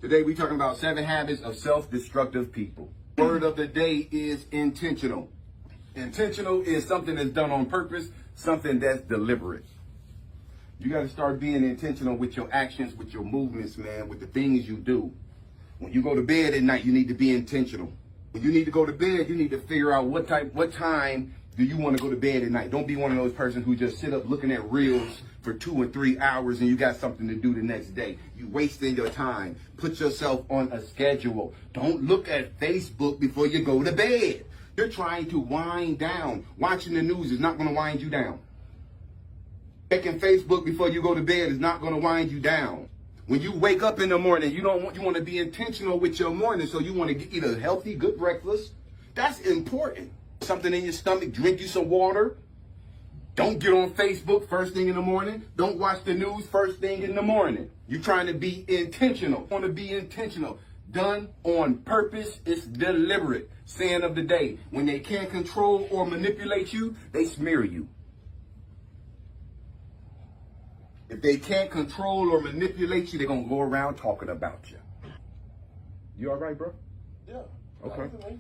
Today we're talking about 7 habits of self-destructive people. Word of the day is intentional. Intentional is something that's done on purpose, something that's deliberate. You got to start being intentional with your actions, with your movements, man, with the things you do. When you go to bed at night, you need to be intentional. When you need to go to bed, you need to figure out what time do you want to go to bed at night. Don't be one of those persons who just sit up looking at reels for 2 or 3 hours and you got something to do the next day. You wasting your time. Put yourself on a schedule. Don't look at Facebook before you go to bed. You're trying to wind down. Watching the news is not going to wind you down. Checking Facebook before you go to bed is not going to wind you down. When you wake up in the morning, you want to be intentional with your morning, so you want to eat a healthy, good breakfast. That's important. Something in your stomach, drink you some water. Don't get on Facebook first thing in the morning. Don't watch the news first thing in the morning. You're trying to be intentional. Want to be intentional. Done on purpose. It's deliberate. Saying of the day, when they can't control or manipulate you, they smear you. If they can't control or manipulate you, they're going to go around talking about you. You all right, bro? Yeah. Okay. Definitely.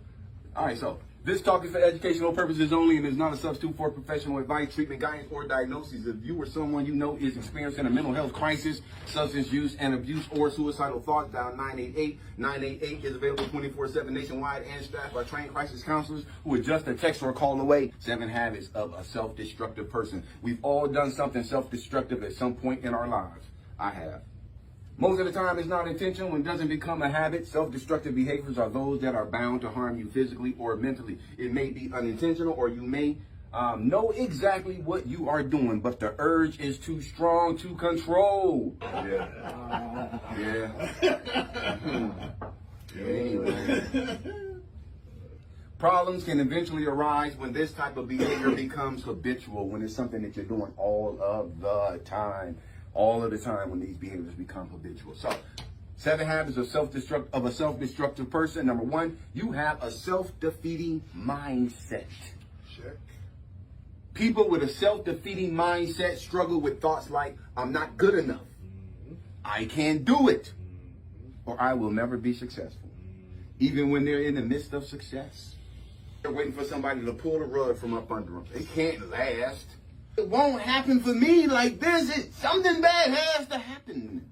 All right, so this talk is for educational purposes only and is not a substitute for professional advice, treatment, guidance, or diagnosis. If you or someone you know is experiencing a mental health crisis, substance use and abuse, or suicidal thoughts, dial 988. 988 is available 24/7 nationwide and staffed by trained crisis counselors who are just a text or a call away. 7 habits of a self-destructive person. We've all done something self-destructive at some point in our lives. I have. Most of the time, it's not intentional and doesn't become a habit. Self-destructive behaviors are those that are bound to harm you physically or mentally. It may be unintentional, or you may know exactly what you are doing, but the urge is too strong to control. Anyway. Problems can eventually arise when this type of behavior becomes habitual, when it's something that you're doing all of the time. All of the time when these behaviors become habitual. So, 7 habits of a self-destructive person. Number 1, you have a self-defeating mindset. Check. People with a self-defeating mindset struggle with thoughts like, I'm not good enough. I can't do it. Or I will never be successful. Even when they're in the midst of success. They're waiting for somebody to pull the rug from up under them. It can't last. It won't happen for me like this. Something bad has to happen.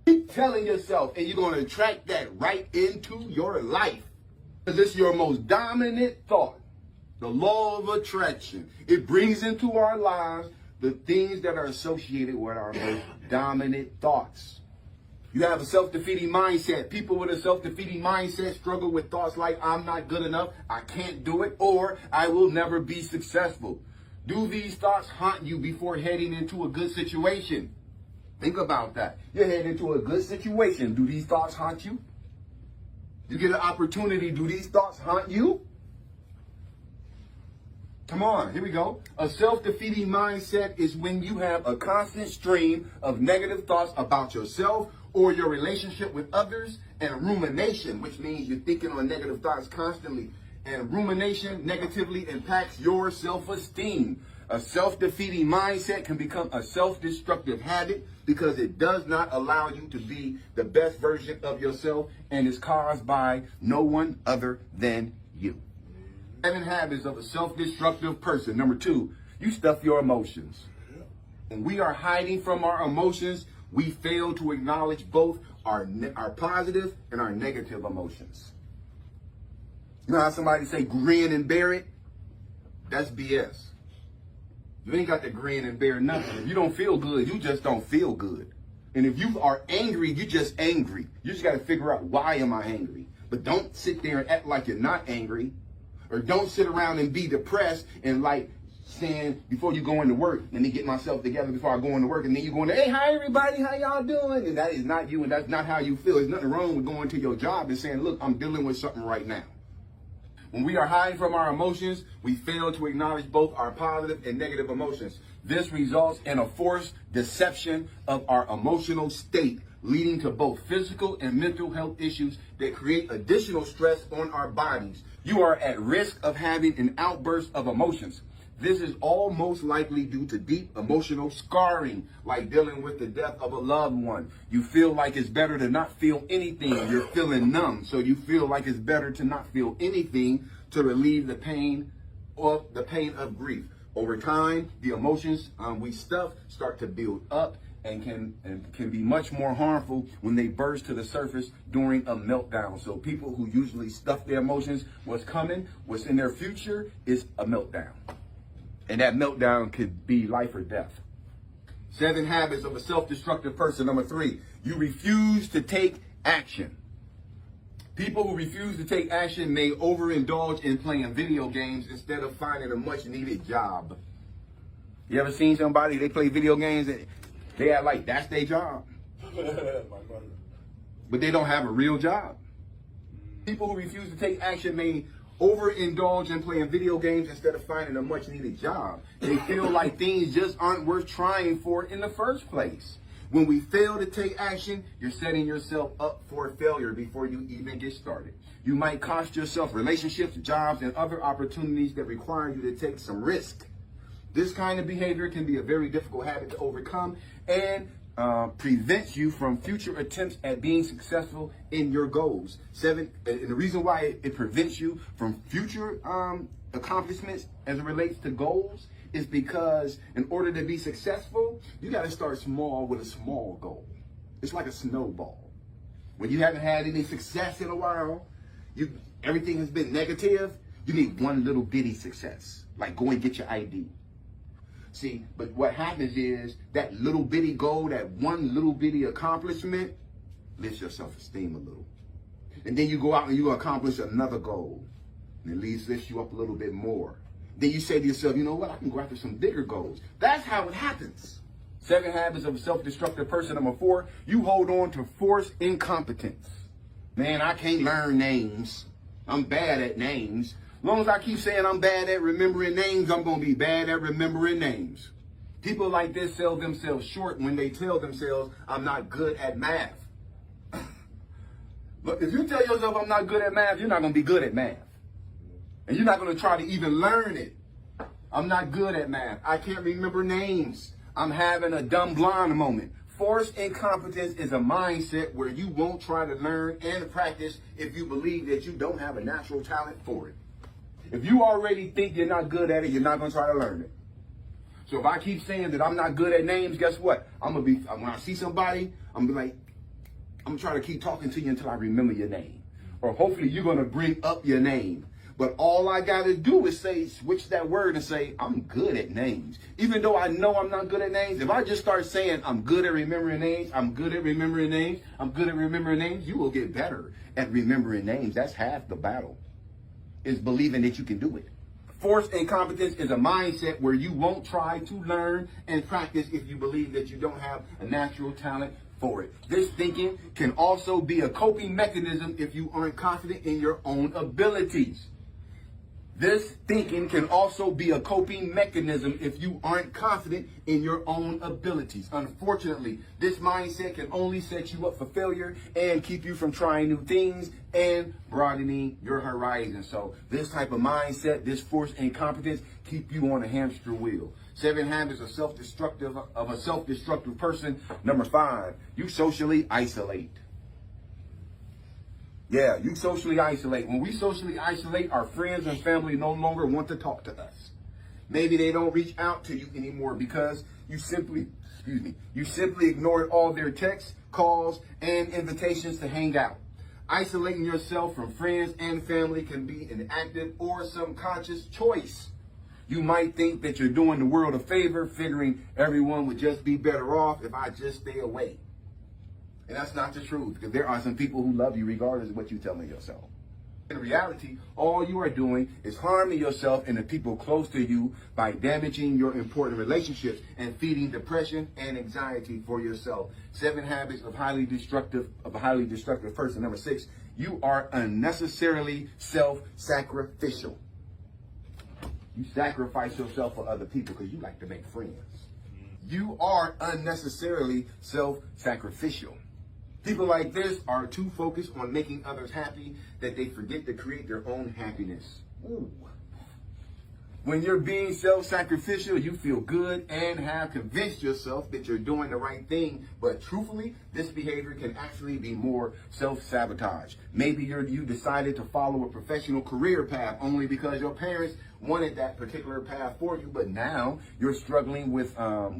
Keep telling yourself, and you're going to attract that right into your life. Because it's your most dominant thought. The law of attraction. It brings into our lives the things that are associated with our most dominant thoughts. You have a self-defeating mindset. People with a self-defeating mindset struggle with thoughts like, I'm not good enough, I can't do it, or I will never be successful. Do these thoughts haunt you before heading into a good situation? Think about that. You're heading into a good situation. Do these thoughts haunt you? You get an opportunity. Do these thoughts haunt you? Come on, here we go. A self-defeating mindset is when you have a constant stream of negative thoughts about yourself or your relationship with others, and rumination, which means you're thinking on negative thoughts constantly. And rumination negatively impacts your self-esteem. A self-defeating mindset can become a self-destructive habit because it does not allow you to be the best version of yourself and is caused by no one other than you. 7 habits of a self-destructive person. Number 2, you stuff your emotions. When we are hiding from our emotions, we fail to acknowledge both our positive and our negative emotions. You know how somebody say grin and bear it? That's BS. You ain't got to grin and bear nothing. If you don't feel good, you just don't feel good. And if you are angry, you're just angry. You just got to figure out, why am I angry? But don't sit there and act like you're not angry. Or don't sit around and be depressed and like saying, before you go into work, let me get myself together before I go into work. And then you go into, hey, hi everybody, how y'all doing? And that is not you, and that's not how you feel. There's nothing wrong with going to your job and saying, look, I'm dealing with something right now. When we are hiding from our emotions, we fail to acknowledge both our positive and negative emotions. This results in a forced deception of our emotional state, leading to both physical and mental health issues that create additional stress on our bodies. You are at risk of having an outburst of emotions. This is all most likely due to deep emotional scarring, like dealing with the death of a loved one. You feel like it's better to not feel anything. You're feeling numb, so you feel like it's better to not feel anything to relieve the pain of grief. Over time, the emotions we stuff start to build up and can be much more harmful when they burst to the surface during a meltdown. So people who usually stuff their emotions, what's coming, what's in their future is a meltdown. And that meltdown could be life or death. 7 habits of a self-destructive person. Number 3, you refuse to take action. People who refuse to take action may overindulge in playing video games instead of finding a much needed job. You ever seen somebody, they play video games and they act like that's their job? But they don't have a real job. People who refuse to take action may overindulge in playing video games instead of finding a much needed job. They feel like things just aren't worth trying for in the first place. When we fail to take action, you're setting yourself up for failure before you even get started. You might cost yourself relationships, jobs, and other opportunities that require you to take some risk. This kind of behavior can be a very difficult habit to overcome and prevents you from future attempts at being successful in your goals. 7, and the reason why it prevents you from future accomplishments as it relates to goals is because in order to be successful, you got to start small with a small goal. It's like a snowball. When you haven't had any success in a while, everything has been negative, you need one little bitty success, like go and get your ID. See, but what happens is that little bitty goal, that one little bitty accomplishment, lifts your self-esteem a little. And then you go out and you accomplish another goal. And it lifts you up a little bit more. Then you say to yourself, you know what, I can go after some bigger goals. That's how it happens. 7 habits of a self-destructive person. Number 4, you hold on to forced incompetence. Man, I can't learn names. I'm bad at names. As long as I keep saying I'm bad at remembering names, I'm going to be bad at remembering names. People like this sell themselves short when they tell themselves, I'm not good at math. But if you tell yourself I'm not good at math, you're not going to be good at math. And you're not going to try to even learn it. I'm not good at math. I can't remember names. I'm having a dumb blonde moment. Forced incompetence is a mindset where you won't try to learn and practice if you believe that you don't have a natural talent for it. If you already think you're not good at it, you're not going to try to learn it. So if I keep saying that I'm not good at names, guess what? When I see somebody, I'm going to try to keep talking to you until I remember your name. Or hopefully you're going to bring up your name. But all I got to do is switch that word and say, I'm good at names. Even though I know I'm not good at names, if I just start saying I'm good at remembering names, I'm good at remembering names, I'm good at remembering names, you will get better at remembering names. That's half the battle, is believing that you can do it. Forced incompetence is a mindset where you won't try to learn and practice if you believe that you don't have a natural talent for it. This thinking can also be a coping mechanism if you aren't confident in your own abilities. This thinking can also be a coping mechanism if you aren't confident in your own abilities. Unfortunately, this mindset can only set you up for failure and keep you from trying new things and broadening your horizon. So this type of mindset, this forced incompetence, keep you on a hamster wheel. 7 habits of a self-destructive person. Number 5, you socially isolate. Yeah, you socially isolate. When we socially isolate, our friends and family no longer want to talk to us. Maybe they don't reach out to you anymore because you simply ignored all their texts, calls, and invitations to hang out. Isolating yourself from friends and family can be an active or subconscious choice. You might think that you're doing the world a favor, figuring everyone would just be better off if I just stay away. And that's not the truth, because there are some people who love you regardless of what you're telling yourself. In reality, all you are doing is harming yourself and the people close to you by damaging your important relationships and feeding depression and anxiety for yourself. 7 habits of a highly destructive person. Number 6, you are unnecessarily self-sacrificial. You sacrifice yourself for other people because you like to make friends. You are unnecessarily self-sacrificial. People like this are too focused on making others happy that they forget to create their own happiness. Ooh. When you're being self-sacrificial, you feel good and have convinced yourself that you're doing the right thing. But truthfully, this behavior can actually be more self-sabotage. Maybe you decided to follow a professional career path only because your parents wanted that particular path for you. But now you're struggling with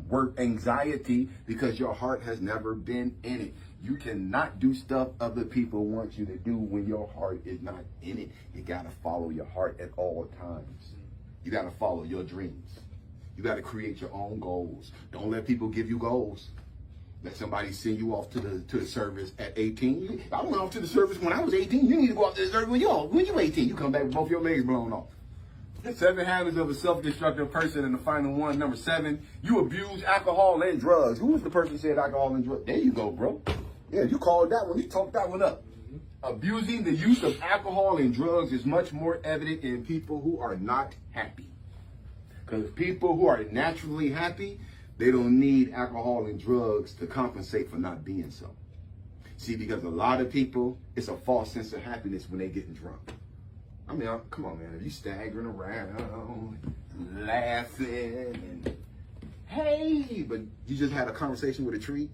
work anxiety because your heart has never been in it. You cannot do stuff other people want you to do when your heart is not in it. You got to follow your heart at all times. You got to follow your dreams. You got to create your own goals. Don't let people give you goals. Let somebody send you off to the service at 18. I went off to the service when I was 18. You need to go off to the service when you're 18. You come back with both your legs blown off. 7 habits of a self-destructive person, and the final one, number 7, you abuse alcohol and drugs. Who was the person who said alcohol and drugs? There you go, bro. Yeah, you called that one. You talked that one up. Abusing the use of alcohol and drugs is much more evident in people who are not happy. Because people who are naturally happy, they don't need alcohol and drugs to compensate for not being so. See, because a lot of people, it's a false sense of happiness when they're getting drunk. I mean, come on, man. If you staggering around, laughing, and hey, but you just had a conversation with a tree,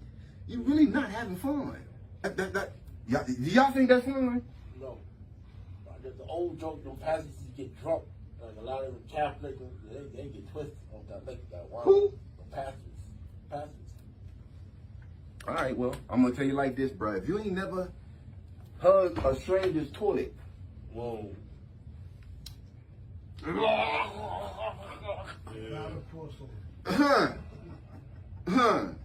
you're really not having fun. Do y'all think that's fun? No. There's the old joke, them pastors get drunk. Like a lot of them Catholics, they get twisted on that. Who? The pastors. All right, well, I'm going to tell you like this, bro. If you ain't never hugged a stranger's toilet. Whoa.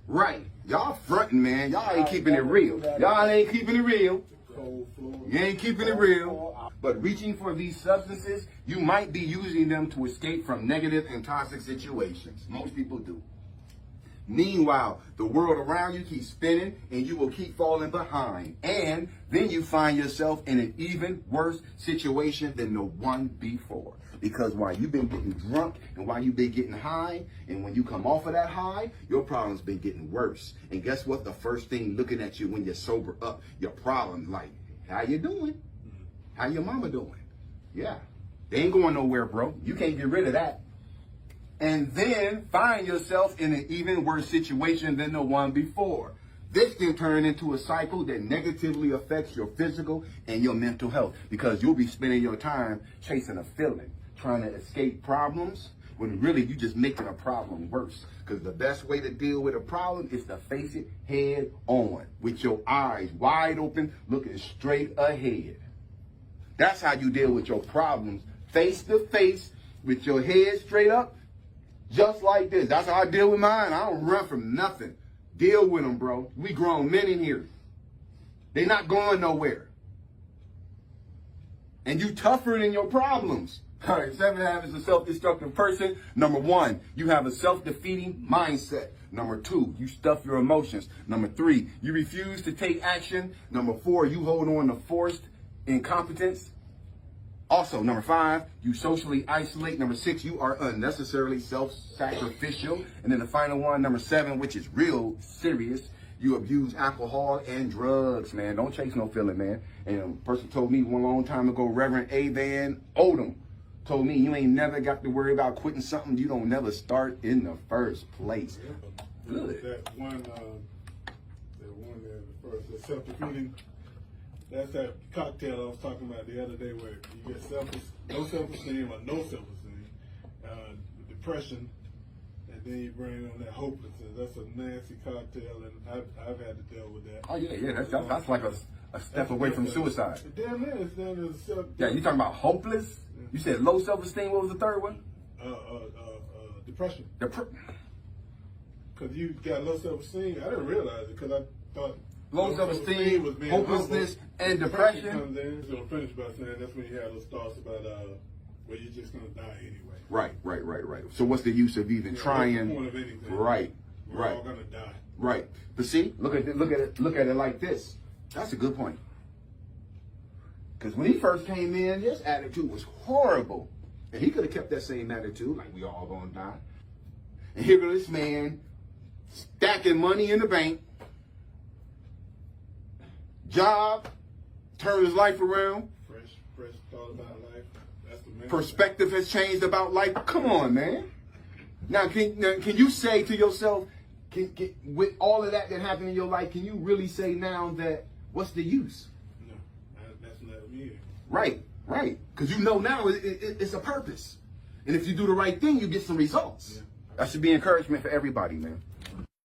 Right. Y'all fronting, man. Y'all ain't keeping it real. Y'all ain't keeping it real. You ain't keeping it real. But reaching for these substances, you might be using them to escape from negative and toxic situations. Most people do. Meanwhile, the world around you keeps spinning and you will keep falling behind. And then you find yourself in an even worse situation than the one before. Because while you've been getting drunk and while you've been getting high, and when you come off of that high, your problem's been getting worse. And guess what? The first thing looking at you when you're sober up, your problem, like, how you doing? How your mama doing? Yeah. They ain't going nowhere, bro. You can't get rid of that. And then find yourself in an even worse situation than the one before. This can turn into a cycle that negatively affects your physical and your mental health, because you'll be spending your time chasing a feeling, trying to escape problems, when really you just making a problem worse. Because the best way to deal with a problem is to face it head on, with your eyes wide open, looking straight ahead. That's how you deal with your problems, face to face, with your head straight up, just like this. That's how I deal with mine. I don't run from nothing. Deal with them, bro. We grown men in here. They not going nowhere. And you tougher than your problems. All right, 7 habits of a self-destructive person. Number 1, you have a self-defeating mindset. Number 2, you stuff your emotions. Number 3, you refuse to take action. Number 4, you hold on to forced incompetence. Also, number 5, you socially isolate. Number 6, you are unnecessarily self-sacrificial. And then the final one, number 7, which is real serious, you abuse alcohol and drugs, man. Don't chase no feeling, man. And a person told me one long time ago, Reverend A. Van Odom told me, you ain't never got to worry about quitting something you don't never start in the first place. Good. That one there, the first, the self-defeating. That's that cocktail I was talking about the other day, where you get no self-esteem or no self-esteem, depression, and then you bring on that hopelessness. That's a nasty cocktail, and I've had to deal with that. Oh yeah, that's like a step away from suicide. Damn it, it's down as self. Yeah, you talking about hopeless? You said low self-esteem. What was the third one? Depression. Because you got low self-esteem. I didn't realize it because I thought low self-esteem, was being hopelessness, humble. and depression. Comes in, so I'll finish by saying that's when you have those thoughts about well, you're just gonna die anyway. Right. So what's the use of even trying? What's the point of anything? Right. We're all gonna die. Right. But see, look at it like this. That's a good point. Because when he first came in, his attitude was horrible, and he could have kept that same attitude, like we all gonna die. And here goes this man stacking money in the bank, job, turn his life around. Fresh thought about life. That's the man. Perspective has changed about life. Come on, man. Now, can you say to yourself, with all of that happened in your life, can you really say now that what's the use? No, that's not me. Right. Because you know now it's a purpose. And if you do the right thing, you get some results. Yeah. That should be encouragement for everybody, man.